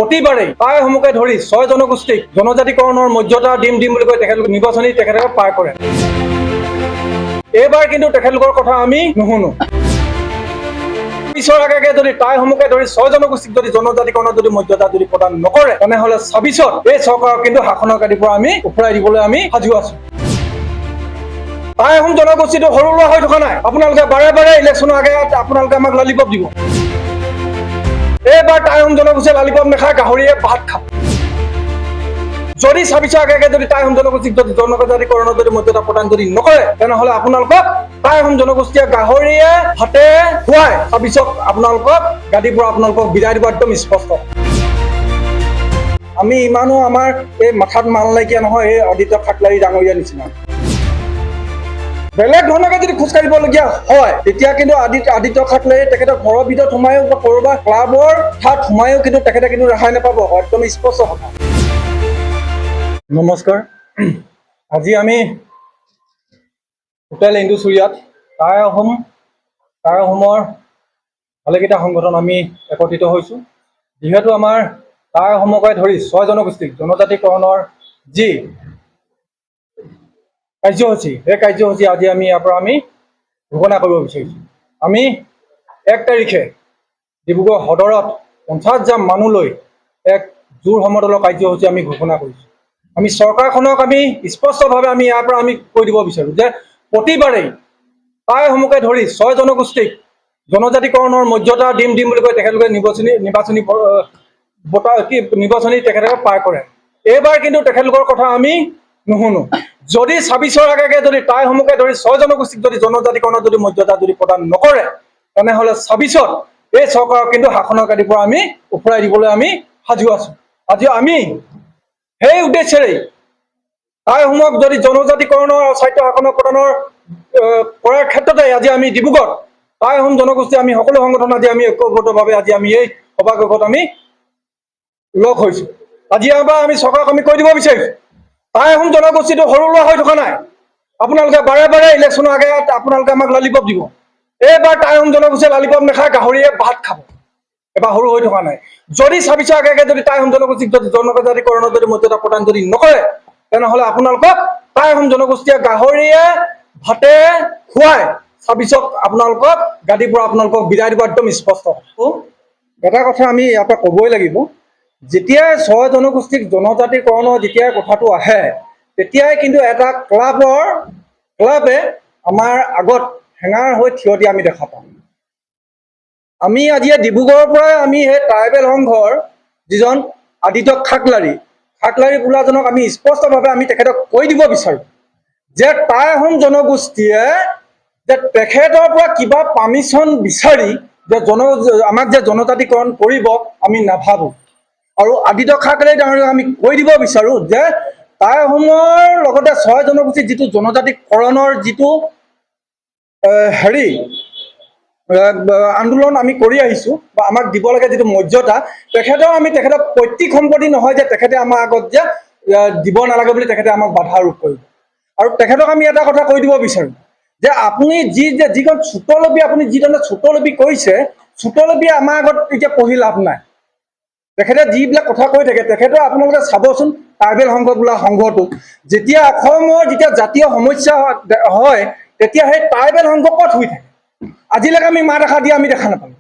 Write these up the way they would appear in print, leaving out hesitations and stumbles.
প্ৰতিবাৰেই প্ৰায়সমূহকে ধৰি 6 জনগোষ্ঠীক জনজাতিকৰণৰ মৰ্যাদা দিম বুলি কৈ তেখেতলোকে নিৰ্বাচনী তেখেতলোকে পাৰ কৰে। এইবাৰ কিন্তু তেখেতলোকৰ কথা আমি নুশুনো। পিছৰ আগে যদি প্ৰায়সমূহকে ধৰি 6 জনগোষ্ঠীক যদি জনজাতিকৰণৰ যদি মৰ্যাদা যদি প্ৰদান নকৰে, তেনেহ'লে 26ত এই চৰকাৰক কিন্তু শাসনৰ গাদীৰ পৰা আমি উফৰাই দিবলৈ আমি সাজু আছো। প্ৰায়সমূহ জনগোষ্ঠীটো সৰু লোৱা হৈ থকা নাই। আপোনালোকে বাৰে বাৰে ইলেকশ্যনৰ আগে আপোনালোকে আমাক ললিপপ দিব। এইবাৰ টাইহোম জনগোষ্ঠীয়ে ললিপপ নাখায়, গাহৰিয়ে ভাত খাব। যদি 26ৰ আগে যদি টাইহোম জনগোষ্ঠীক যদি জনজাতিকৰণৰ যদি মৰ্যাদা প্ৰদান যদি নকৰে, তেনেহ'লে আপোনালোকক টাইহোম জনগোষ্ঠীয়ে গাহৰিয়ে ভাতে খুৱাই 26ক আপোনালোকক গাদীৰ পৰা আপোনালোকক বিদায় দিব, একদম স্পষ্ট। আমি ইমানো আমাৰ এই মাথাত মাল নাইকিয়া নহয়, এই আদিত্য ঠাকলাৰী ডাঙৰীয়া নিচিনা। বেলেগ ধৰণকে যদি খোজকাঢ়িবলগীয়া হয়, তেতিয়া কিন্তু আদিত্য ঠাকলাৰী তেখেতৰ ঘৰৰ ভিতৰত সোমায়ো বা ক'ৰবাত ক্লাবৰ ঠাইত সোমায়ো কিন্তু তেখেতে কিন্তু ৰেহাই নাপাব, একদম স্পষ্ট কথা। নমস্কাৰ। আজি আমি হোটেল ইন্দুচুৰীয়াত টাই অসমৰ ভালেকেইটা সংগঠন আমি একত্ৰিত হৈছোঁ। যিহেতু আমাৰ টাই অসমকে ধৰি 6 জনগোষ্ঠীক জনজাতিকৰণৰ যি কাৰ্যসূচী, সেই কাৰ্যসূচী আজি আমি ইয়াৰ পৰা আমি ঘোষণা কৰিব বিচাৰিছোঁ। আমি 1 তাৰিখে ডিব্ৰুগড় সদৰত 50,000 মানুহ লৈ এক জোৰ সমদলৰ কাৰ্যসূচী আমি ঘোষণা কৰিছোঁ। আমি চৰকাৰখনক আমি স্পষ্টভাৱে আমি ইয়াৰ পৰা আমি কৈ দিব বিচাৰোঁ যে প্ৰতিবাৰেই প্ৰায়সমূহকে ধৰি 6 জনগোষ্ঠীক জনজাতিকৰণৰ মৰ্যাদা দিম বুলি কৈ তেখেতলোকে নিৰ্বাচনী তেখেতলোকে পাৰ কৰে। এইবাৰ কিন্তু তেখেতলোকৰ কথা আমি নুশুনো। যদি 26ৰ আগে যদি প্ৰায়সমূহকে ধৰি 6 জনগোষ্ঠীক যদি জনজাতিকৰণৰ যদি মৰ্যাদা যদি প্ৰদান নকৰে, তেনেহ'লে 26ত এই চৰকাৰক কিন্তু শাসনৰ গাদীৰ পৰা আমি উফৰাই দিবলৈ আমি সাজু আছো। আজি আমি সেই উদ্দেশ্যেৰেই টাইসমূহক যদি জনজাতিকৰণৰ স্বায়ত্ব শাসনৰ প্ৰদানৰ কৰাৰ ক্ষেত্ৰতে আজি আমি ডিব্ৰুগড়ত টাইহোম জনগোষ্ঠী আমি সকলো সংগঠন আজি আমি ঐক্যবদ্ধভাৱে আজি আমি এই সভাগৃহত আমি লগ হৈছোঁ। আজি এবাৰ আমি চৰকাৰক আমি কৈ দিব বিচাৰিছোঁ, টাইহোম জনগোষ্ঠীটো সৰু লোৱা হৈ থকা নাই। আপোনালোকে বাৰে বাৰে ইলেকশ্যনৰ আগে আপোনালোকে আমাক ললিপপ দিব। এইবাৰ টাইহোম জনগোষ্ঠীয়ে ললিপপ নাখায়, গাহৰিয়ে ভাত খাব। এবাৰ সৰু হৈ থকা নাই। যদি 26ৰ আগে যদি টাইহোম জনগোষ্ঠীক যদি জনজাতিকৰণৰ যদি মৰ্যাদা প্ৰদান যদি নকৰে, তেনেহ'লে আপোনালোকক টাইহোম জনগোষ্ঠীয়ে গাহৰিয়ে ভাতে খুৱাই 26ক আপোনালোকক গাদীৰ পৰা আপোনালোকক বিদায় দিব, একদম স্পষ্ট। এটা কথা আমি ইয়াৰ পৰা ক'বই লাগিব, যেতিয়াই 6 জনগোষ্ঠীক জনজাতিকৰণৰ যেতিয়াই কথাটো আহে, তেতিয়াই কিন্তু এটা ক্লাবে আমাৰ আগত হেঙাৰ হৈ থিয় দিয়া আমি দেখা পাওঁ। আমি আজি ডিব্ৰুগড়ৰ পৰাই আমি সেই ট্ৰাইবেল সংঘৰ যিজন আদিত্য ঠাকলাৰী বোলাজনক আমি স্পষ্টভাৱে আমি তেখেতক কৈ দিব বিচাৰোঁ যে টাইহোম জনগোষ্ঠীয়ে যে তেখেতৰ পৰা কিবা পাৰ্মিশ্যন বিচাৰি যে আমাক যে জনজাতিকৰণ কৰিব আমি নাভাবোঁ। আৰু আদিত্য ঠাকলাৰী ডাঙৰীয়াক আমি কৈ দিব বিচাৰোঁ যে টাইহোমৰ লগতে 6 জনগোষ্ঠীৰ যিটো জনজাতিকৰণৰ যিটো আন্দোলন আমি কৰি আহিছোঁ বা আমাক দিব লাগে যিটো মৰ্যাদা, তেখেতৰ পৈতৃক সম্পত্তি নহয় যে তেখেতে আমাৰ আগত যে দিব নালাগে বুলি তেখেতে আমাক বাধা আৰোপ কৰিব। আৰু তেখেতক আমি এটা কথা কৈ দিব বিচাৰোঁ যে আপুনি যিখন চুটলবি আপুনি যিধৰণে চুটলবি কৰিছে, চুটলবিয়ে আমাৰ আগত এতিয়া পঢ়ি লাভ নাই। তেখেতে যিবিলাক কথা কৈ থাকে, তেখেতৰ আপোনালোকে চাবচোন ট্ৰাইবেল সংঘ বোলা সংঘটো যেতিয়া অসমৰ যেতিয়া জাতীয় সমস্যা হয়, তেতিয়া সেই ট্ৰাইবেল সংঘ ক'ত হৈ থাকে? আজিলৈকে আমি মাত এষাৰ দিয়া আমি দেখা নাপালোঁ।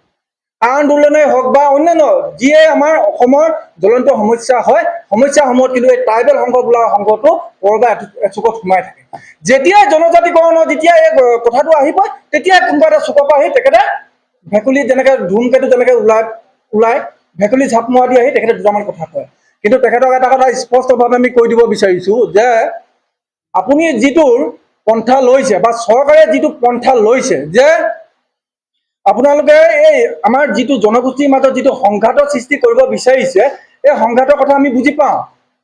আন্দোলনেই হওক বা অন্যান্য যিয়ে আমাৰ অসমৰ জ্বলন্ত সমস্যা হয়, সমস্যাসমূহত কিন্তু এই ট্ৰাইবেল সংঘ বোলা সংঘটো ক'ৰবাত এচুকত সোমাই থাকে। যেতিয়াই জনজাতিকৰণৰ যেতিয়া এই কথাটো আহিব, তেতিয়াই কোনোবা এটা চুকৰ পৰা আহি তেখেতে ভেকুলী যেনেকৈ ধুমকেতু যেনেকৈ ওলাই ভেকুলী ঝাপ মৰা দি আহি তেখেতে দুটামান কথা কয়। কিন্তু তেখেতক এটা কথা স্পষ্টভাৱে আমি কৈ দিব বিচাৰিছোঁ যে আপুনি যিটো পন্থা লৈছে বা চৰকাৰে যিটো পন্থা লৈছে যে আপোনালোকে এই আমাৰ যিটো জনগোষ্ঠীৰ মাজত যিটো সংঘাতৰ সৃষ্টি কৰিব বিচাৰিছে, এই সংঘাতৰ কথা আমি বুজি পাওঁ।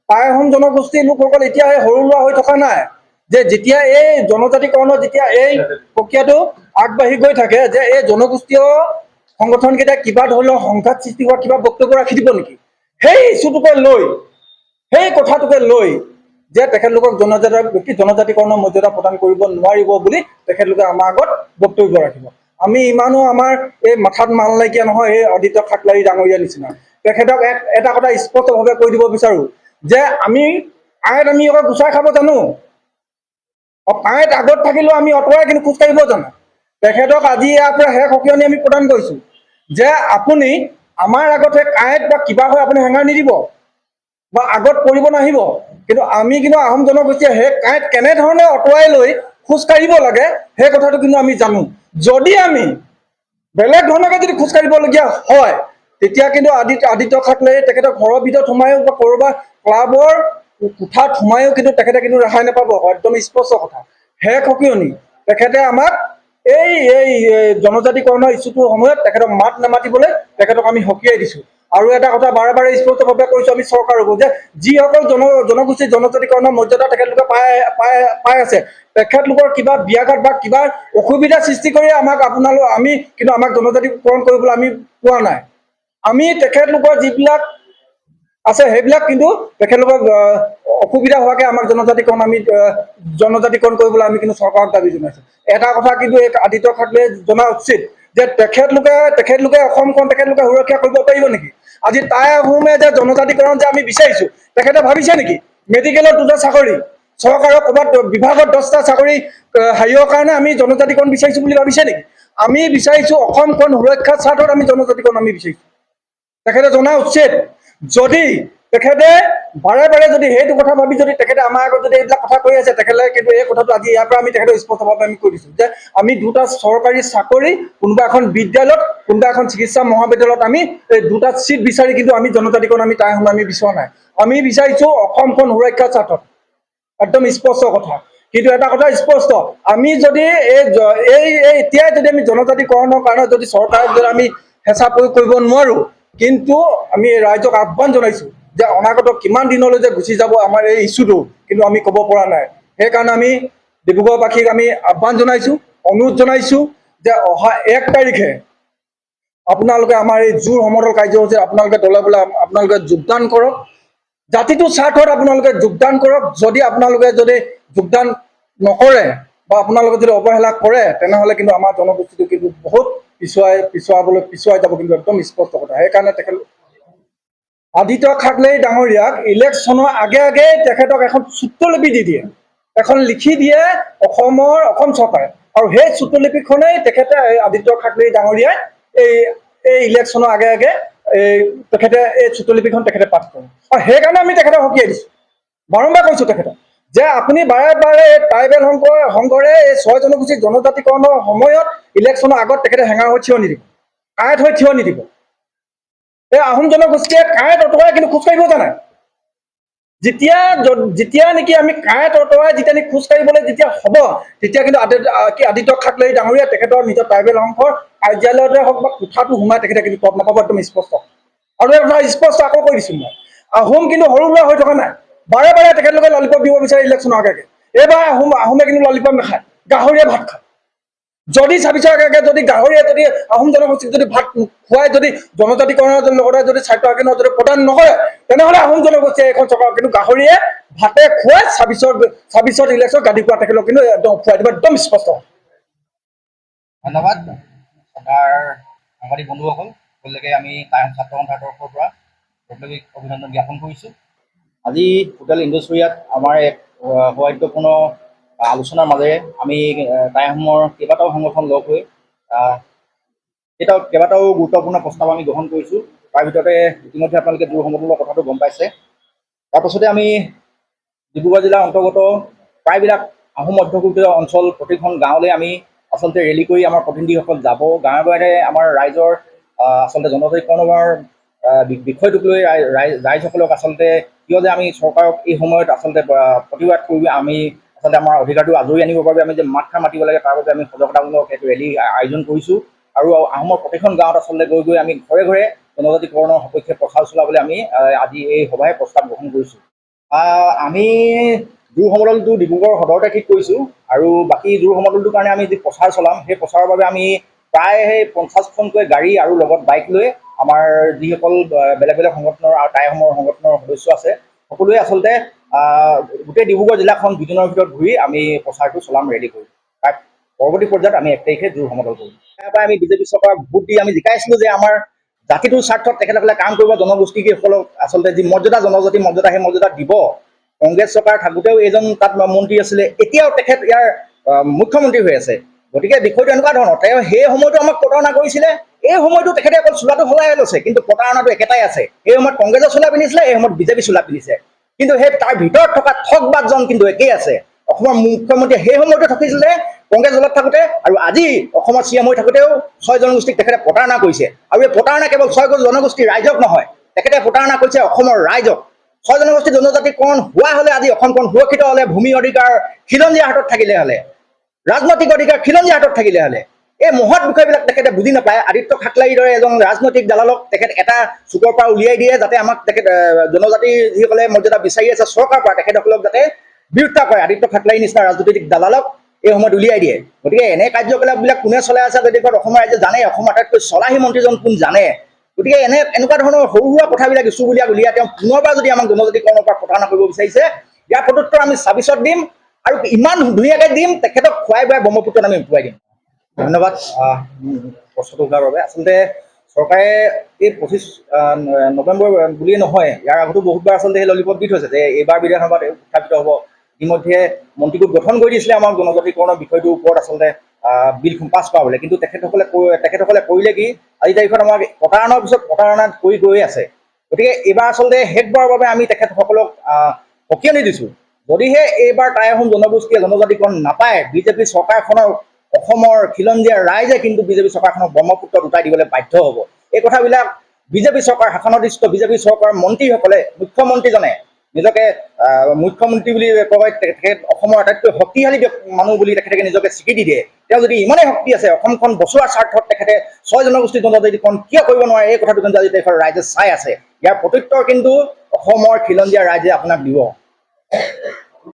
টাইহোম জনগোষ্ঠীৰ লোকসকল এতিয়া এই সৰু লোৱা হৈ থকা নাই। যে যেতিয়া এই জনজাতিকৰণৰ যেতিয়া এই প্ৰক্ৰিয়াটো আগবাঢ়ি গৈ থাকে, যে এই জনগোষ্ঠীয় সংগঠনকেইটাই কিবা ধৰণৰ সংঘাত সৃষ্টি হোৱা কিবা বক্তব্য ৰাখি দিব নেকি? সেই ইছ্যুটোকে লৈ, সেই কথাটোকে লৈ যে তেখেতলোকক জনজাতিকৰণৰ মৰ্যাদা প্ৰদান কৰিব নোৱাৰিব বুলি তেখেতলোকে আমাৰ আগত বক্তব্য ৰাখিব। আমি ইমানো আমাৰ এই মাথাত মাল নাইকিয়া নহয়, এই আদিত্য ঠাকলাৰী ডাঙৰীয়া নিচিনা। তেখেতক এটা কথা স্পষ্টভাৱে কৈ দিব বিচাৰোঁ যে আমি কাঁইট আমি অকল গুচাই খাব জানো, কাঁইট আগত থাকিলেও আমি অঁতৰাই কিন্তু খোজকাঢ়িব জানো। তেখেতক আজি ইয়াৰ পৰা শেষ সকিয়নি আমি প্ৰদান কৰিছোঁ যে আপুনি আমাৰ আগত সেই কাঁইট বা কিবা হৈ আপুনি হেঙাৰ নিদিব বা আগত পৰিব নাহিব, কিন্তু আমি কিন্তু আহোম জনগোষ্ঠীয়ে সেই কাঁইট কেনেধৰণে আঁতৰাই লৈ খোজকাঢ়িব লাগে সেই কথাটো কিন্তু আমি জানো। যদি আমি বেলেগ ধৰণকে যদি খোজকাঢ়িবলগীয়া হয় তেতিয়া কিন্তু আদিত্য ঠাকৰেই তেখেতৰ ঘৰৰ ভিতৰত সোমায়ো বা ক'ৰবাত ক্লাবৰ কোঠাত সোমায়ো কিন্তু তেখেতে কিন্তু ৰেহাই নাপাব, একদম স্পষ্ট কথা। শেষ সকিয়নি তেখেতে আমাক এই এই জনজাতিকৰণৰ ইছ্যুটোৰ সময়ত তেখেতক মাত নামাতিবলৈ তেখেতক আমি সকীয়াই দিছোঁ। আৰু এটা কথা বাৰে বাৰে স্পষ্টভাৱে কৈছোঁ আমি চৰকাৰকো যে যিসকল জনগোষ্ঠীৰ জনজাতিকৰণৰ মৰ্যাদা তেখেতলোকে পাই আছে, তেখেতলোকৰ কিবা ব্যাঘাত বা কিবা অসুবিধা সৃষ্টি কৰি আমি কিন্তু আমাক জনজাতিকৰণ কৰিবলৈ আমি পোৱা নাই। আমি তেখেতলোকৰ যিবিলাক আছে সেইবিলাক কিন্তু তেখেতলোকক অসুবিধা হোৱাকৈ আমাক জনজাতিকৰণ কৰিবলৈ আমি কিন্তু চৰকাৰক দাবী জনাইছোঁ। এটা কথা কিন্তু এই আদিত্য ঠাকৰে জনা উচিত যে তেখেতলোকে অসমখন তেখেতলোকে সুৰক্ষা কৰিব পাৰিব নেকি? আজি টাই আহোমে যে জনজাতিকৰণ যে আমি বিচাৰিছোঁ, তেখেতে ভাবিছে নেকি মেডিকেলত 2টা চাকৰি, চৰকাৰৰ ক'ৰবাত বিভাগত 10টা চাকৰি হেৰিয়ৰ কাৰণে আমি জনজাতিকৰণ বিচাৰিছোঁ বুলি ভাবিছে নেকি? আমি বিচাৰিছোঁ অসমখন সুৰক্ষাৰ স্বাৰ্থত আমি জনজাতিকৰণ আমি বিচাৰিছোঁ। তেখেতে জনা উচিত। যদি তেখেতে বাৰে বাৰে যদি সেইটো কথা ভাবি যদি তেখেতে আমাৰ আগত যদি এইবিলাক কথা কৈ আছে, তেখেতে কিন্তু এই কথাটো আজি ইয়াৰ পৰা আমি তেখেতক স্পষ্টভাৱে আমি কৈ দিছোঁ যে আমি 2টা চৰকাৰী চাকৰি, কোনোবা এখন বিদ্যালয়ত, কোনোবা এখন চিকিৎসা মহাবিদ্যালয়ত আমি এই 2টা চিট বিচাৰি কিন্তু আমি জনজাতিকৰণ আমি টাই আহোমে আমি বিচৰা নাই। আমি বিচাৰিছোঁ অসমখন সুৰক্ষাৰ স্বাৰ্থত, একদম স্পষ্ট কথা। কিন্তু এটা কথা স্পষ্ট, আমি যদি এতিয়াই যদি আমি জনজাতিকৰণৰ কাৰণে যদি চৰকাৰক যদি আমি হেঁচা প্ৰয়োগ কৰিব নোৱাৰোঁ, কিন্তু আমি ৰাইজক আহ্বান জনাইছোঁ যে অনাগত কিমান দিনলৈ যে গুচি যাব আমাৰ এই ইছ্যুটো কিন্তু আমি ক'ব পৰা নাই। সেইকাৰণে আমি ডিব্ৰুগড়বাসীক আমি আহ্বান জনাইছোঁ, অনুৰোধ জনাইছোঁ যে অহা 1 তাৰিখে আপোনালোকে আমাৰ এই জোৰ সমদল কাৰ্যসূচীত আপোনালোকে দলে বলে আপোনালোকে যোগদান কৰক, জাতিটোৰ স্বাৰ্থত আপোনালোকে যোগদান কৰক। যদি আপোনালোকে যদি যোগদান নকৰে বা আপোনালোকে যদি অৱহেলা কৰে, তেনেহ'লে কিন্তু আমাৰ জনগোষ্ঠীটো কিন্তু বহুত পিছুৱাই যাব, কিন্তু একদম স্পষ্ট কথা। সেইকাৰণে আদিত্য ঠাকৰে ডাঙৰীয়াক ইলেকশ্যনৰ আগে আগে তেখেতক এখন চুট্টলিপি দি দিয়ে, এখন লিখি দিয়ে অসম চৰকাৰে, আৰু সেই চুট্টলিপিখনেই তেখেতে আদিত্য ঠাকৰে ডাঙৰীয়াই এই ইলেকশ্যনৰ আগে আগে তেখেতে এই চুট্টলিপিখন তেখেতে পাঠ কৰে। আৰু সেইকাৰণে আমি তেখেতক সকীয়াই দিছোঁ। বাৰম্বাৰ কৈছোঁ তেখেতক যে আপুনি বাৰে বাৰে ট্ৰাইবেল সংঘৰে এই 6 জনগোষ্ঠীৰ জনজাতিকৰণৰ সময়ত ইলেকশ্যনৰ আগত তেখেতে হেঙাৰ হৈ থিয় নিদিব, কাঁইট হৈ থিয় নিদিব। এই আহোম জনগোষ্ঠীয়ে কাঁইট অঁতৰাই কিন্তু খোজকাঢ়িব জানে। যেতিয়া নেকি আমি কাঁইট অঁতৰাই যেতিয়া নেকি খোজকাঢ়িবলৈ যেতিয়া হ'ব, তেতিয়া কিন্তু আদিত্য ঠাকৰে ডাঙৰীয়া তেখেতৰ নিজৰ ট্ৰাইবেল সংঘৰ কাৰ্যালয়তে হওক বা কোঠাটো সোমাই তেখেতে কিন্তু তত নাপাব, একদম স্পষ্ট। আৰু এই কথা স্পষ্ট আকৌ কৈ দিছোঁ মই, আহোম কিন্তু সৰু ল'ৰা হৈ থকা নাই। বাৰে বাৰে তেখেতলোকে ললিপপ দিব বিচাৰে ইলেকশ্যনৰ আগে আগে। এইবাৰ আহোমে কিন্তু ললিপপ নাখায়, গাহৰিয়ে ভাত খায়। যদি 26ৰ আগে আগে যদি গাহৰিয়ে যদি আহোম জনগোষ্ঠীক যদি ভাত খুৱাই যদি জনজাতিকৰণৰ লগতে যদি স্বাৰ্থ আগে যদি প্ৰদান নকৰে, তেনেহ'লে আহোম জনগোষ্ঠীয়ে এইখন চৰকাৰ কিন্তু গাহৰিয়ে ভাতে খুৱাই 26ত ইলেকশ্যন গাদী খোৱা তেখেতক কিন্তু একদম খুৱাই দিব, একদম স্পষ্ট। ধন্যবাদ আমাৰ সাংবাদিক বন্ধুসকল, সকলোকে আমি টাই আহোম ছাত্ৰ সন্থাৰ তৰফৰ পৰা ঔদ্যোগিক অভিনন্দন জ্ঞাপন কৰিছোঁ। আজি হোটেল ইণ্ডোষ্ট্ৰিয়াত আমাৰ এক সৌহাৰ্দ্যপূৰ্ণ আলোচনাৰ মাজেৰে আমি টাই আহোমৰ কেইবাটাও সংগঠন লগ হৈ কেইবাটাও গুৰুত্বপূৰ্ণ প্ৰস্তাৱ আমি গ্ৰহণ কৰিছোঁ। তাৰ ভিতৰতে ইতিমধ্যে আপোনালোকে জোৰ সমদলৰ কথাটো গম পাইছে। তাৰপাছতে আমি ডিব্ৰুগড় জিলাৰ অন্তৰ্গত প্ৰায়বিলাক আহোম অধ্যুষিত অঞ্চল প্ৰতিখন গাঁৱলৈ আমি আচলতে ৰেলী কৰি আমাৰ প্ৰতিনিধিসকল যাব, গাঁৱে গাঁৱে আমাৰ ৰাইজৰ আচলতে জনজাতিকৰণৰ বিষয়টোক লৈ ৰাইজসকলক আচলতে কিয় যে আমি চৰকাৰক এই সময়ত আচলতে প্ৰতিবাদ কৰি আমি আচলতে আমাৰ অধিকাৰটো আজৰি আনিবৰ বাবে আমি যে মাতষাৰ মাতিব লাগে, তাৰ বাবে আমি সজাগতামূলক এক ৰেলী আয়োজন কৰিছোঁ। আৰু আহোমৰ প্ৰতিখন গাঁৱত আচলতে গৈ গৈ আমি ঘৰে ঘৰে জনজাতিকৰণৰ সপক্ষে প্ৰচাৰ চলাবলৈ আমি আজি এই সভাই প্ৰস্তাৱ গ্ৰহণ কৰিছোঁ। আমি জোৰ সমদলটো ডিব্ৰুগড় সদৰতে ঠিক কৰিছোঁ, আৰু বাকী জোৰ সমদলটোৰ কাৰণে আমি যি প্ৰচাৰ চলাম, সেই প্ৰচাৰৰ বাবে আমি প্ৰায় 50খনকৈ গাড়ী আৰু লগত বাইক লৈ আমাৰ যিসকল বেলেগ বেলেগ সংগঠনৰ আৰু টাই আহোমৰ সংগঠনৰ সদস্য আছে, সকলোৱে আচলতে গোটেই ডিব্ৰুগড় জিলাখন দুদিনৰ ভিতৰত ঘূৰি আমি প্ৰচাৰটো চলাম, ৰেলী কৰিম। তাক পৰৱৰ্তী পৰ্যায়ত আমি 1 তাৰিখে জোৰ সমদল কৰিম। তাৰ পৰা আমি বিজেপি চৰকাৰক ভোট দি আমি জিকাইছিলোঁ যে আমাৰ জাতিটোৰ স্বাৰ্থত তেখেতসকলে কাম কৰিব, জনগোষ্ঠীসকলক আচলতে যি মৰ্যাদা, জনজাতি মৰ্যাদা, সেই মৰ্যাদা দিব। কংগ্ৰেছ চৰকাৰ থাকোঁতেও এইজন তাত মন্ত্ৰী আছিলে, এতিয়াও তেখেত ইয়াৰ মুখ্যমন্ত্ৰী হৈ আছে। গতিকে বিষয়টো এনেকুৱা ধৰণৰ, তেওঁ সেই সময়তো আমাক প্ৰতাৰণা কৰিছিলে, এই সময়তো তেখেতে অকল চোলাটো সলাই লৈছে, কিন্তু প্ৰতাৰণাটো একেটাই আছে। এই সময়ত কংগ্ৰেছৰ চোলা পিন্ধিছিলে, এই সময়ত বিজেপি চোলা পিন্ধিছে, কিন্তু সেই তাৰ ভিতৰত থকা ঠগবাদজন কিন্তু একেই আছে। অসমৰ মুখ্যমন্ত্ৰীয়ে সেই সময়তো থাকিছিলে কংগ্ৰেছ দলত থাকোঁতে, আৰু আজি অসমৰ CM হৈ থাকোঁতেও 6 জনগোষ্ঠীক তেখেতে প্ৰতাৰণা কৰিছে। আৰু এই প্ৰতাৰণা কেৱল 6 জনগোষ্ঠীৰ ৰাইজক নহয়, তেখেতে প্ৰতাৰণা কৰিছে অসমৰ ৰাইজক। 6 জনগোষ্ঠী জনজাতিকৰণ হোৱা হ'লে আজি অসমখন সুৰক্ষিত হ'লে, ভূমি অধিকাৰ খিলঞ্জীয়াৰ হাতত থাকিলে হ'লে, ৰাজনৈতিক অধিকাৰ খিলঞ্জীয়াৰ হাতত থাকিলে হ'লে। এই মহৎ বিষয়বিলাক তেখেতে বুজি নাপায়। আদিত্য ঠাকলাইৰ দৰে এজন ৰাজনৈতিক দালালক তেখেত এটা চুকৰ পৰা উলিয়াই দিয়ে, যাতে আমাক তেখেত জনজাতি যিসকলে মৰ্যাদা বিচাৰি আছে চৰকাৰৰ পৰা, তেখেতসকলক যাতে বিৰোধিতা কৰে। আদিত্য ঠাকলাইৰ নিচিনা ৰাজনৈতিক দালালক এই সময়ত উলিয়াই দিয়ে। গতিকে এনে কাৰ্যকলাপবিলাক কোনে চলাই আছে যদি অসমৰ ৰাইজে জানে, অসমৰ আটাইতকৈ চলাহী মন্ত্ৰীজন কোন জানে। গতিকে এনেকুৱা ধৰণৰ সৰু সুৰা কথাবিলাক ইছ্যুবিলাক উলিয়াই তেওঁ পুনৰবাৰ যদি আমাক জনজাতিকৰণৰ পৰা প্ৰতাৰণা কৰিব বিচাৰিছে, ইয়াৰ প্ৰত্যুত্তৰ আমি 26ত দিম, আৰু ইমান ধুনীয়াকৈ দিম, তেখেতক খুৱাই বুৱাই ব্ৰহ্মপুত্ৰত আমি উটুৱাই দিম। ধন্যবাদ প্ৰশ্নটো সোধাৰ বাবে। আচলতে চৰকাৰে এই 25 নৱেম্বৰ বুলিয়ে নহয়, ইয়াৰ আগতো বহুতবাৰ আচলতে সেই ললিপপ দি থৈছে যে এইবাৰ বিধানসভাত উত্থাপিত হ'ব। ইতিমধ্যে মন্ত্ৰীগোট গঠন কৰি দিছিলে আমাৰ জনজাতিকৰণৰ বিষয়টোৰ ওপৰত আচলতে বিলখন পাছ কৰাবলৈ, কিন্তু তেখেতসকলে কৰিলে কি, আজি তাৰিখত আমাক প্ৰতাৰণাৰ পিছত প্ৰতাৰণা কৰি গৈ আছে। গতিকে এইবাৰ আচলতে শেষবাৰৰ বাবে আমি তেখেতসকলক সকীয়নি দিছোঁ, যদিহে এইবাৰ টাই আহোম জনগোষ্ঠীয়ে জনজাতিকৰণ নাপায়, বিজেপি চৰকাৰখনৰ অসমৰ খিলঞ্জীয়া ৰাইজে কিন্তু বিজেপি চৰকাৰখনক ব্ৰহ্মপুত্ৰত উটাই দিবলৈ বাধ্য হ'ব। এই কথাবিলাক বিজেপি চৰকাৰ শাসনাধিষ্ঠ বিজেপি চৰকাৰৰ মন্ত্ৰীসকলে, মুখ্যমন্ত্ৰীজনে নিজকে মুখ্যমন্ত্ৰী বুলি কয়, তেখেত অসমৰ আটাইতকৈ শক্তিশালী মানুহ বুলি তেখেতে নিজকে স্বীকৃতি দিয়ে। তেওঁ যদি ইমানেই শক্তি আছে, অসমখন বচোৱাৰ স্বাৰ্থত তেখেতে 6 জনগোষ্ঠী জনজাতিকৰণ কিয় কৰিব নোৱাৰে, এই কথাটো কিন্তু আজি দেশৰ ৰাইজে চাই আছে। ইয়াৰ প্ৰত্যুত্তৰ কিন্তু অসমৰ খিলঞ্জীয়া ৰাইজে আপোনাক দিব।